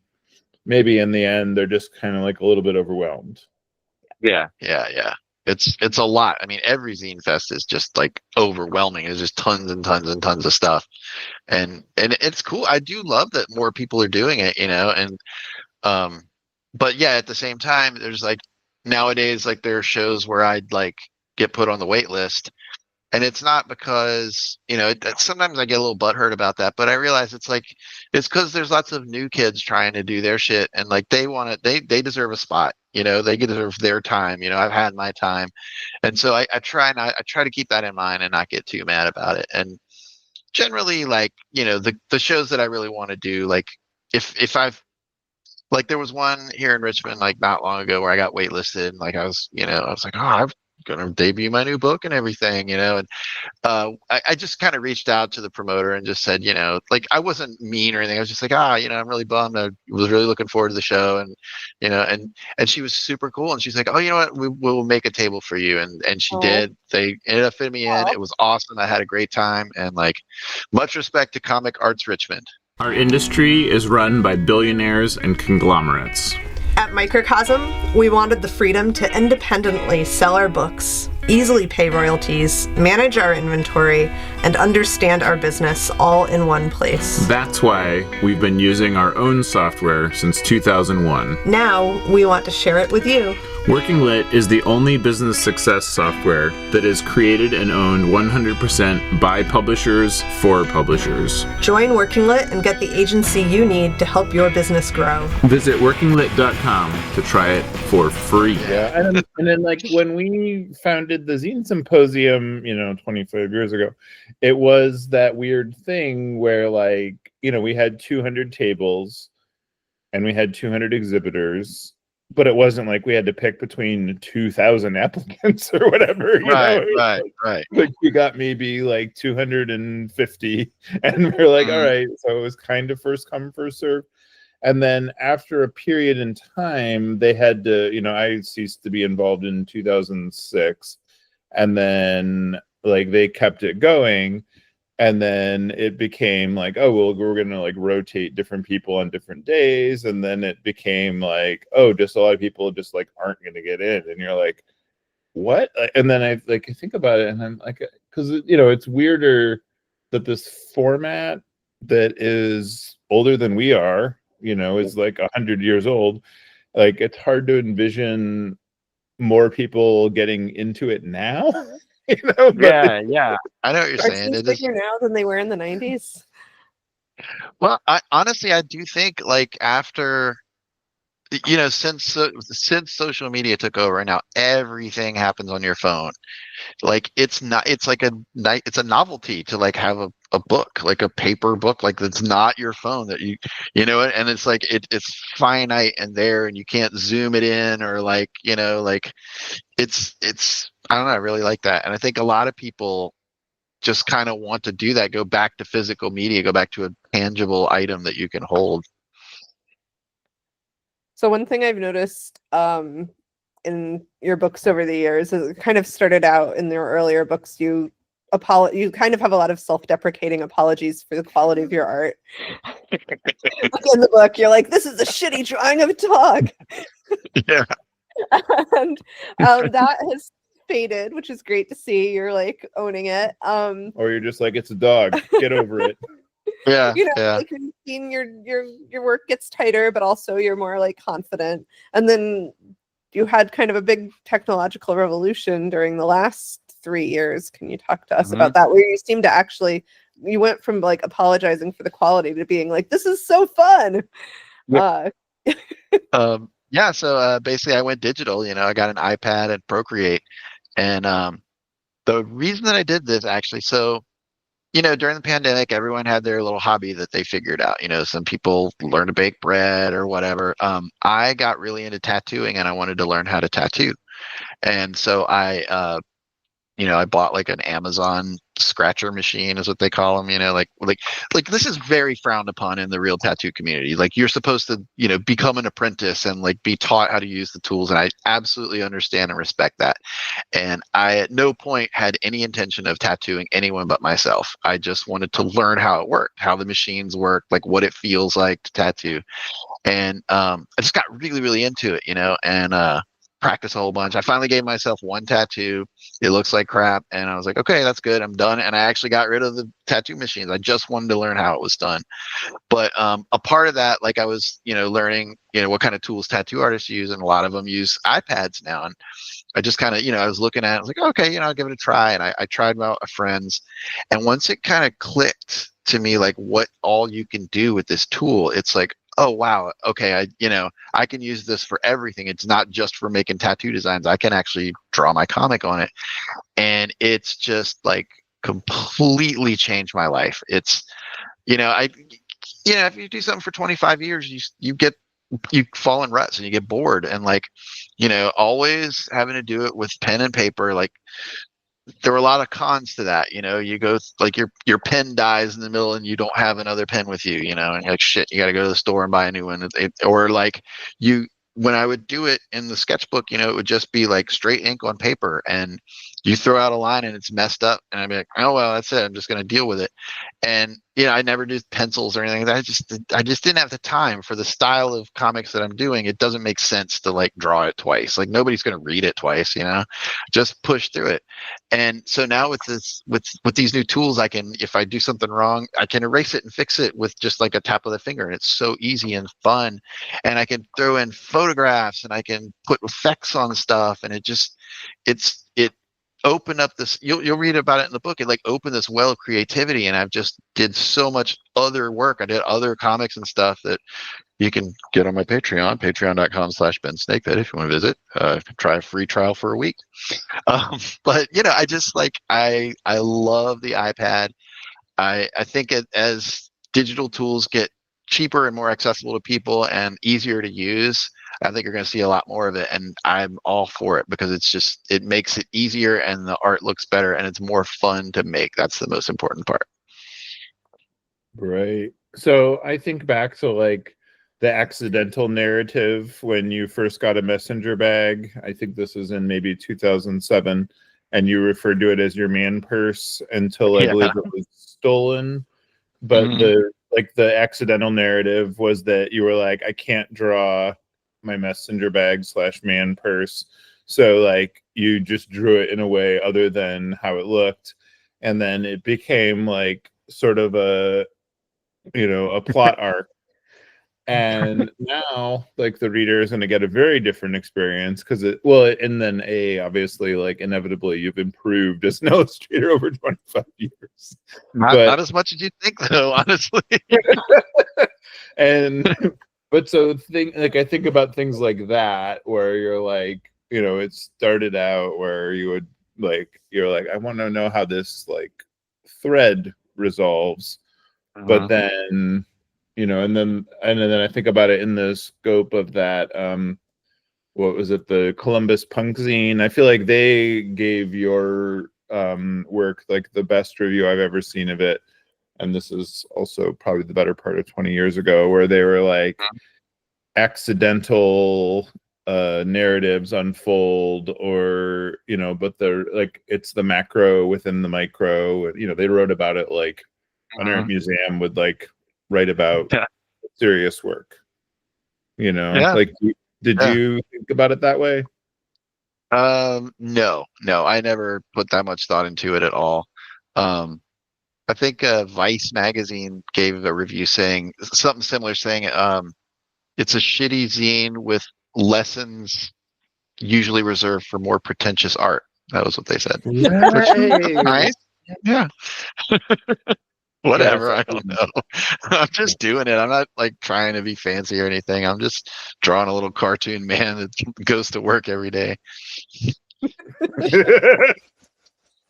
maybe in the end, they're just kind of like a little bit overwhelmed. Yeah. It's a lot. Every zine fest is just like overwhelming. There's just tons and tons and tons of stuff, and it's cool. I do love that more people are doing it, and but yeah, at the same time, there's like, nowadays, like, there are shows where I'd like get put on the wait list, and it's not because, sometimes I get a little butthurt about that, but I realize it's because there's lots of new kids trying to do their shit, and like, they deserve a spot, they deserve their time. I've had my time. And so I try to keep that in mind and not get too mad about it. And generally, like, the shows that I really want to do, like, if I've, like, there was one here in Richmond, like, not long ago, where I got waitlisted, and like, I was like, oh, I'm gonna debut my new book and everything, and I just kind of reached out to the promoter and just said, like, I wasn't mean or anything. I was just like, I'm really bummed. I was really looking forward to the show, and and she was super cool, and she's like, oh, you know what, we'll make a table for you, and she did. They ended up fitting me in. It was awesome. I had a great time, and like, much respect to Comic Arts Richmond. Our industry is run by billionaires and conglomerates. At Microcosm, we wanted the freedom to independently sell our books, easily pay royalties, manage our inventory, and understand our business all in one place. That's why we've been using our own software since 2001. Now, we want to share it with you. Working Lit is the only business success software that is created and owned 100% by publishers for publishers. Join Working Lit and get the agency you need to help your business grow. Visit workinglit.com to try it for free. Yeah, and then like, when we founded the Zine Symposium, 25 years ago, it was that weird thing where, like, we had 200 tables and we had 200 exhibitors. but it wasn't like we had to pick between 2,000 applicants or whatever, you know. Right. Like we got maybe like 250, and we're like, all Mhm. right. So it was kind of first come, first serve. And then after a period in time, they had to, I ceased to be involved in 2006, and then like they kept it going. And then it became like, oh, well, we're going to like rotate different people on different days. And then it became like, oh, just a lot of people just like aren't going to get in. And you're like, what? And then I think about it, and I'm like, because it's weirder that this format that is older than we are, is like 100 years old. Like it's hard to envision more people getting into it now. But Yeah. I know what you're Are saying. teams It is. bigger now than they were in the 90s? Well, I honestly, I do think like after, since social media took over, and now everything happens on your phone. Like it's like it's a novelty to like have a book, like a paper book, like that's not your phone that and it's like it's finite and there, and you can't zoom it in, or like, like it's I don't know, I really like that. And I think a lot of people just kind of want to do that, go back to physical media, go back to a tangible item that you can hold. So one thing I've noticed in your books over the years is it kind of started out in your earlier books. You kind of have a lot of self-deprecating apologies for the quality of your art. Like in the book, you're like, "This is a shitty drawing of a dog," Yeah. and that has faded, which is great to see. You're like owning it. or you're just like, it's a dog, get over it. Yeah. Like you've seen your work gets tighter, but also you're more like confident. And then you had kind of a big technological revolution during the last 3 years. Can you talk to us about that? Where you seem to actually, you went from like apologizing for the quality to being like, this is so fun. Yeah. Yeah. So basically, I went digital. I got an iPad and Procreate, and the reason that I did this actually, so during the pandemic, everyone had their little hobby that they figured out. Some people learn to bake bread or whatever. I got really into tattooing, and I wanted to learn how to tattoo. And so I bought like an Amazon scratcher machine, is what they call them. Like this is very frowned upon in the real tattoo community. Like you're supposed to, become an apprentice and like be taught how to use the tools. And I absolutely understand and respect that. And I at no point had any intention of tattooing anyone but myself. I just wanted to learn how it worked, how the machines work, like what it feels like to tattoo. And I just got really, really into it, and practice a whole bunch. I finally gave myself one tattoo. It looks like crap, and I was like, okay, that's good, I'm done. And I actually got rid of the tattoo machines. I just wanted to learn how it was done. But a part of that, like I was, learning, what kind of tools tattoo artists use, and a lot of them use iPads now. And I just kind of, I was looking at it, I was like, okay, I'll give it a try. And I tried out a friend's, and once it kind of clicked to me, like what all you can do with this tool, it's like, oh wow, okay, I can use this for everything. It's not just for making tattoo designs. I can actually draw my comic on it, and it's just like completely changed my life. It's, if you do something for 25 years, you fall in ruts and you get bored, and like, always having to do it with pen and paper, like there were a lot of cons to that. You go like your pen dies in the middle and you don't have another pen with you, and you're like, shit, you got to go to the store and buy a new one. Or like when I would do it in the sketchbook, it would just be like straight ink on paper, and you throw out a line and it's messed up, and I'd be like, oh well, that's it, I'm just going to deal with it. And I never did pencils or anything. I just didn't have the time for the style of comics that I'm doing. It doesn't make sense to like draw it twice. Like nobody's going to read it twice, just push through it. And so now with these new tools, I can, if I do something wrong, I can erase it and fix it with just like a tap of the finger, and it's so easy and fun. And I can throw in photographs, and I can put effects on stuff, and it opened up this, you'll read about it in the book, it like opened this well of creativity. And I've just did so much other work. I did other comics and stuff that you can get on my patreon.com/Ben Snakepit if you want to visit. Try a free trial for a week. But I just like, I love the iPad. I think as digital tools get cheaper and more accessible to people and easier to use, I think you're going to see a lot more of it, and I'm all for it because it makes it easier and the art looks better and it's more fun to make. That's the most important part. Right. So I think back to like the accidental narrative when you first got a messenger bag. I think this was in maybe 2007, and you referred to it as your man purse until I believe it was stolen. But the accidental narrative was that you were like, I can't draw my messenger bag / man purse. So like you just drew it in a way other than how it looked. And then it became like sort of a plot arc. And now like the reader is going to get a very different experience because and then obviously like inevitably you've improved as an illustrator over 25 years. Not as much as you think though, honestly. And but so I think about things like that where you're like, it started out where you're like, I want to know how this like thread resolves. But then, and then I think about it in the scope of that, what was it, the Columbus Punk Zine? I feel like they gave your work like the best review I've ever seen of it. And this is also probably the better part of 20 years ago, where they were like accidental narratives unfold, or but they're like it's the macro within the micro. They wrote about it like an art museum would like write about serious work. Like did you think about it that way? No, I never put that much thought into it at all. I think Vice magazine gave a review saying something similar, saying it's a shitty zine with lessons usually reserved for more pretentious art. That was what they said. Right. Nice. Yeah. Whatever. I don't know. I'm just doing it. I'm not like trying to be fancy or anything. I'm just drawing a little cartoon man that goes to work every day.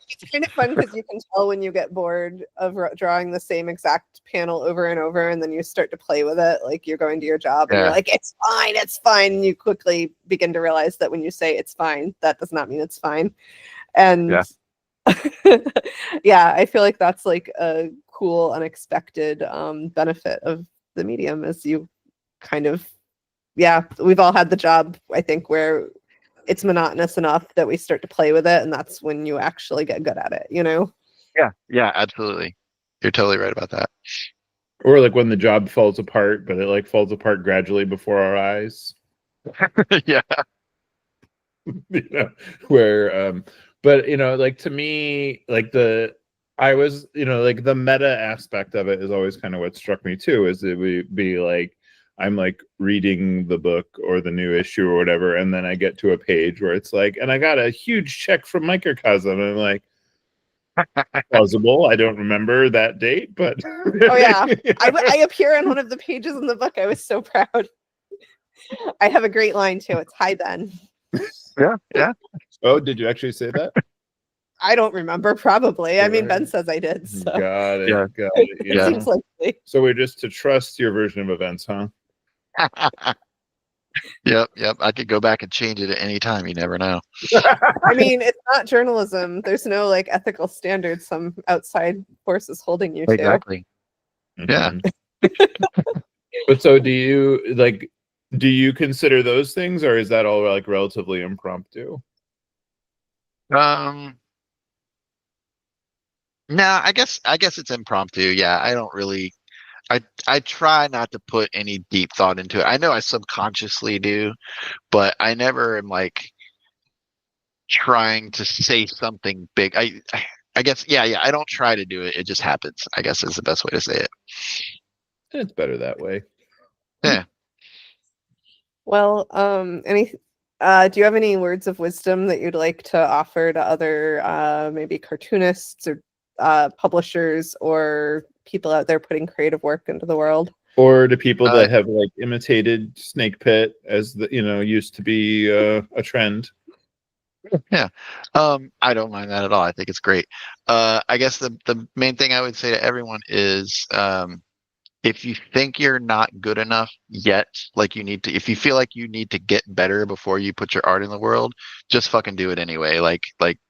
It's kind of fun because you can tell when you get bored of drawing the same exact panel over and over, and then you start to play with it like you're going to your job and you're like, it's fine. And you quickly begin to realize that when you say it's fine, that does not mean it's fine. And I feel like that's like a cool, unexpected benefit of the medium, is you kind of, we've all had the job, I think, where it's monotonous enough that we start to play with it, and that's when you actually get good at it, Yeah, absolutely. You're totally right about that. Or like when the job falls apart, but it like falls apart gradually before our eyes. Yeah. Where but like to me, like the meta aspect of it is always kind of what struck me too, is it would be like I'm like reading the book or the new issue or whatever, and then I get to a page where it's like, and I got a huge check from Microcosm, and I'm like, plausible. I don't remember that date, but oh yeah, I appear on one of the pages in the book. I was so proud. I have a great line too. It's "Hi Ben." Yeah. Oh, did you actually say that? I don't remember. Probably. I mean, Ben says I did. So. Got it. Yeah. It seems likely. So we're just to trust your version of events, huh? Yep. I could go back and change it at any time. You never know. I mean, it's not journalism. There's no like ethical standards some outside force is holding you to. Exactly. Yeah. But so do you consider those things, or is that all like relatively impromptu? No, I guess it's impromptu. Yeah, I don't really. I try not to put any deep thought into it. I know I subconsciously do, but I never am like trying to say something big. I guess I don't try to do it. It just happens, I guess, is the best way to say it. It's better that way. Yeah. Well, do you have any words of wisdom that you'd like to offer to other maybe cartoonists or publishers or people out there putting creative work into the world? Or to people that have like imitated Snakepit as the used to be a trend? Yeah. I don't mind that at all. I think it's great. I guess the main thing I would say to everyone is if you think you're not good enough yet, like you need to, if you feel like you need to get better before you put your art in the world, just fucking do it anyway. Like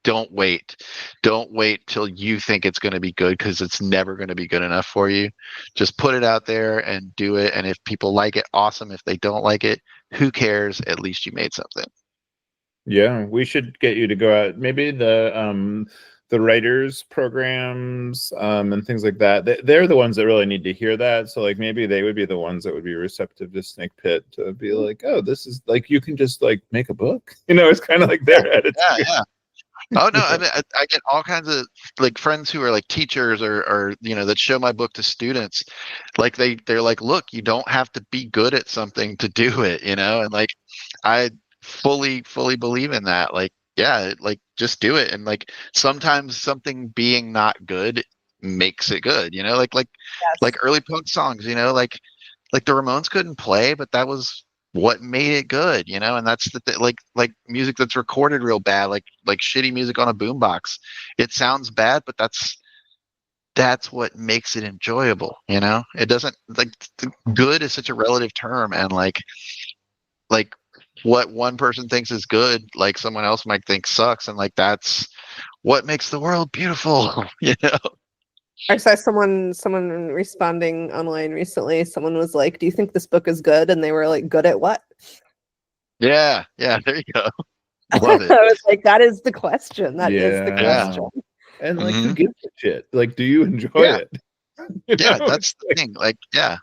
don't wait till you think it's going to be good, because it's never going to be good enough for you. Just put it out there and do it. And if people like it, awesome. If they don't like it, who cares? At least you made something. Yeah, we should get you to go out. Maybe the writers programs and things like that. They're the ones that really need to hear that. So like maybe they would be the ones that would be receptive to Snakepit, to be like, oh, this is like, you can just like make a book. You know, it's kind of like their attitude. Yeah. Oh no, I mean, I get all kinds of like friends who are like teachers or that show my book to students. Like they're like, look, you don't have to be good at something to do it, and like I fully believe in that. Like, yeah, like just do it. And like sometimes something being not good makes it good, like Yes. early punk songs, like the Ramones couldn't play, but that was what made it good, and that's like music that's recorded real bad, like shitty music on a boombox. It sounds bad, but that's what makes it enjoyable. It doesn't like good is such a relative term, and like what one person thinks is good, like someone else might think sucks, and like that's what makes the world beautiful. I saw someone responding online recently. Someone was like, "Do you think this book is good?" And they were like, "Good at what?" Yeah, there you go. Love it. I was like, "That is the question. That is the Yeah. question." And like, Mhm. who gives a shit? Like, do you enjoy Yeah. it? You Yeah, know? that's the thing. Like, yeah.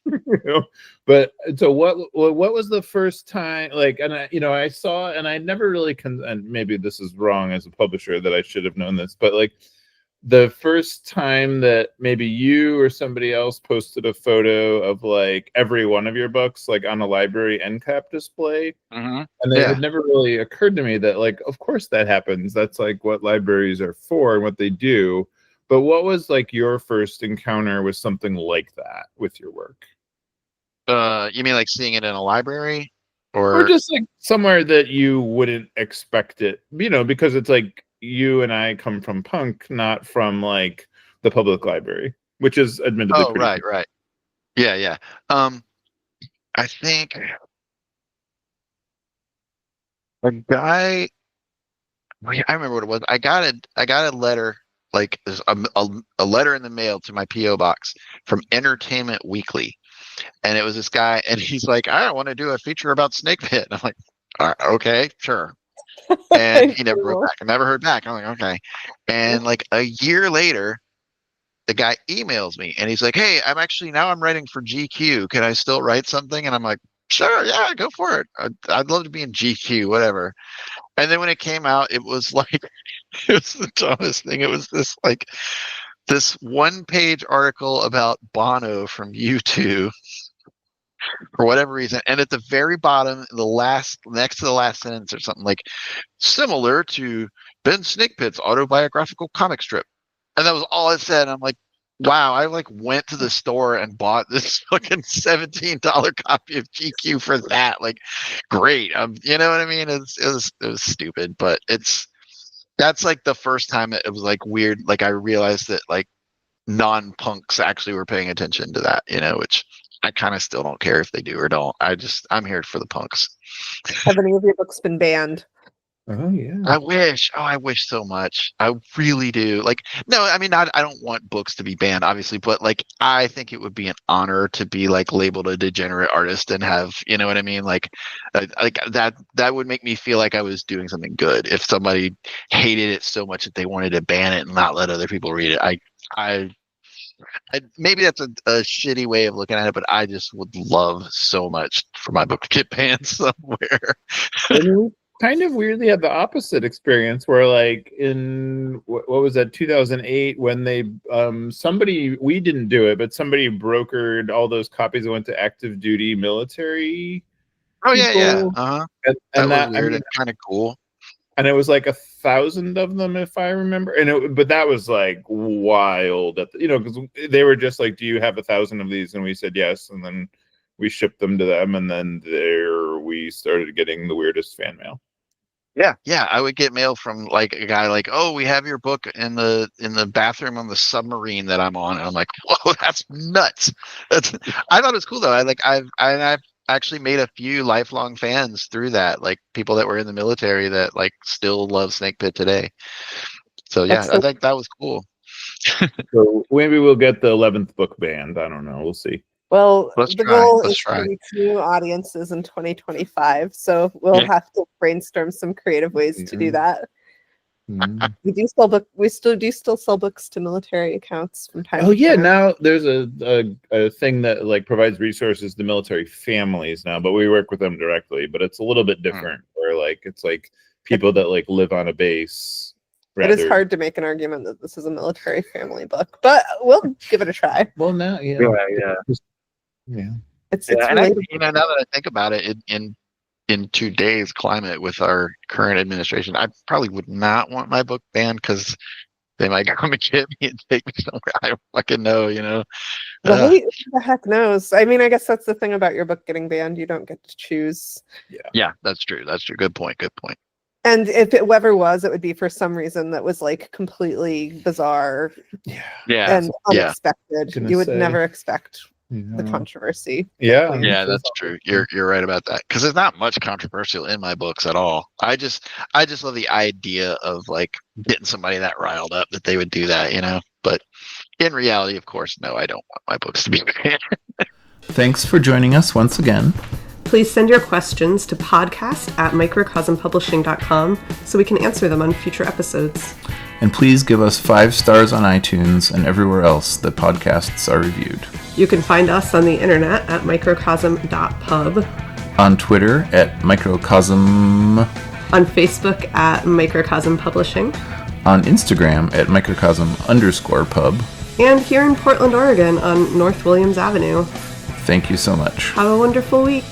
You know? But so what was the first time, like, and I saw, and I never really and maybe this is wrong as a publisher, that I should have known this, but like the first time that maybe you or somebody else posted a photo of like every one of your books like on a library end cap display, Mhm. and it Yeah. had never really occurred to me that like, of course that happens, that's like what libraries are for and what they do. But what was like your first encounter with something like that with your work? You mean like seeing it in a library, Or or just like somewhere that you wouldn't expect it, because it's like you and I come from punk, not from like the public library, which is admittedly oh, pretty right, right. Yeah, yeah. Um, I think a guy. I remember what it was. I got a letter, like there's a letter in the mail to my PO box from Entertainment Weekly, and it was this guy, and he's like, I want to do a feature about Snake Pit. And I'm like, okay, sure. And he never wrote Cool. back. I never heard back. I'm like, okay. And like a year later, the guy emails me and he's like, hey, I'm writing for GQ. Can I still write something? And I'm like, sure, yeah, go for it. I'd love to be in GQ, whatever. And then when it came out, it was like, it was the dumbest thing. It was this one-page article about Bono from U2 for whatever reason. And at the very bottom, next to the last sentence or something like, similar to Ben Snakepit's autobiographical comic strip. And that was all it said. I'm like, wow, I like went to the store and bought this fucking $17 copy of GQ for that. Like, great. You know what I mean? It was stupid, but that's like the first time it was like weird. Like I realized that like non-punks actually were paying attention to that, which I kind of still don't care if they do or don't. I'm here for the punks. Have any of your books been banned? Oh yeah. I wish so much. I really do. Like, no, I mean, I don't want books to be banned, obviously, but like, I think it would be an honor to be like labeled a degenerate artist and have, you know what I mean? Like that would make me feel like I was doing something good. If somebody hated it so much that they wanted to ban it and not let other people read it, I maybe that's a shitty way of looking at it, but I just would love so much for my book to get banned somewhere. And we kind of weirdly had the opposite experience where like in what was that, 2008, when they somebody, we didn't do it, but somebody brokered all those copies that went to active duty military Oh yeah, yeah. people. Uh-huh. And That was that, I weird mean, and kind of cool. and it was like 1,000 of them, if I remember. But that was like wild, because they were just like, "Do you have 1,000 of these?" And we said yes, and then we shipped them to them, and then there we started getting the weirdest fan mail. Yeah. I would get mail from like a guy like, "Oh, we have your book in the bathroom on the submarine that I'm on." And I'm like, "Whoa, that's nuts!" I thought it was cool though. I've actually made a few lifelong fans through that, like people that were in the military that like still love Snakepit today. So yeah, That's I so think that was cool. So maybe we'll get the 11th book banned. I don't know. We'll see. well. Let's The try. goal Let's is try. to reach new audiences in 2025, so we'll Yeah. have to brainstorm some creative ways to do that. Mm. We still sell books to military accounts from time Oh to yeah, time. now there's a thing that like provides resources to military families now, but we work with them directly. But it's a little bit different, where like it's like people that like live on a base. It is hard to make an argument that this is a military family book, but we'll give it a try. Well, now, Yeah. yeah. It's And relatable. now that I think about it, in today's climate with our current administration, I probably would not want my book banned because they might come and get me and take me somewhere I don't fucking know, Right? Who the heck knows? I mean, I guess that's the thing about your book getting banned. You don't get to choose. Yeah, that's true. Good point. And if it ever was, it would be for some reason that was like completely bizarre Yeah. and unexpected. Gonna You would say. never expect the controversy. Yeah. Yeah, that's true. You're right about that. Because there's not much controversial in my books at all. I just love the idea of like getting somebody that riled up that they would do that. But in reality, of course, no, I don't want my books to be banned. Thanks for joining us once again. Please send your questions to podcast@microcosmpublishing.com so we can answer them on future episodes. And please give us 5 stars on iTunes and everywhere else that podcasts are reviewed. You can find us on the internet at microcosm.pub, On Twitter at microcosm, on Facebook at Microcosm Publishing, on Instagram at microcosm_pub. and here in Portland, Oregon on North Williams Avenue. Thank you so much. Have a wonderful week.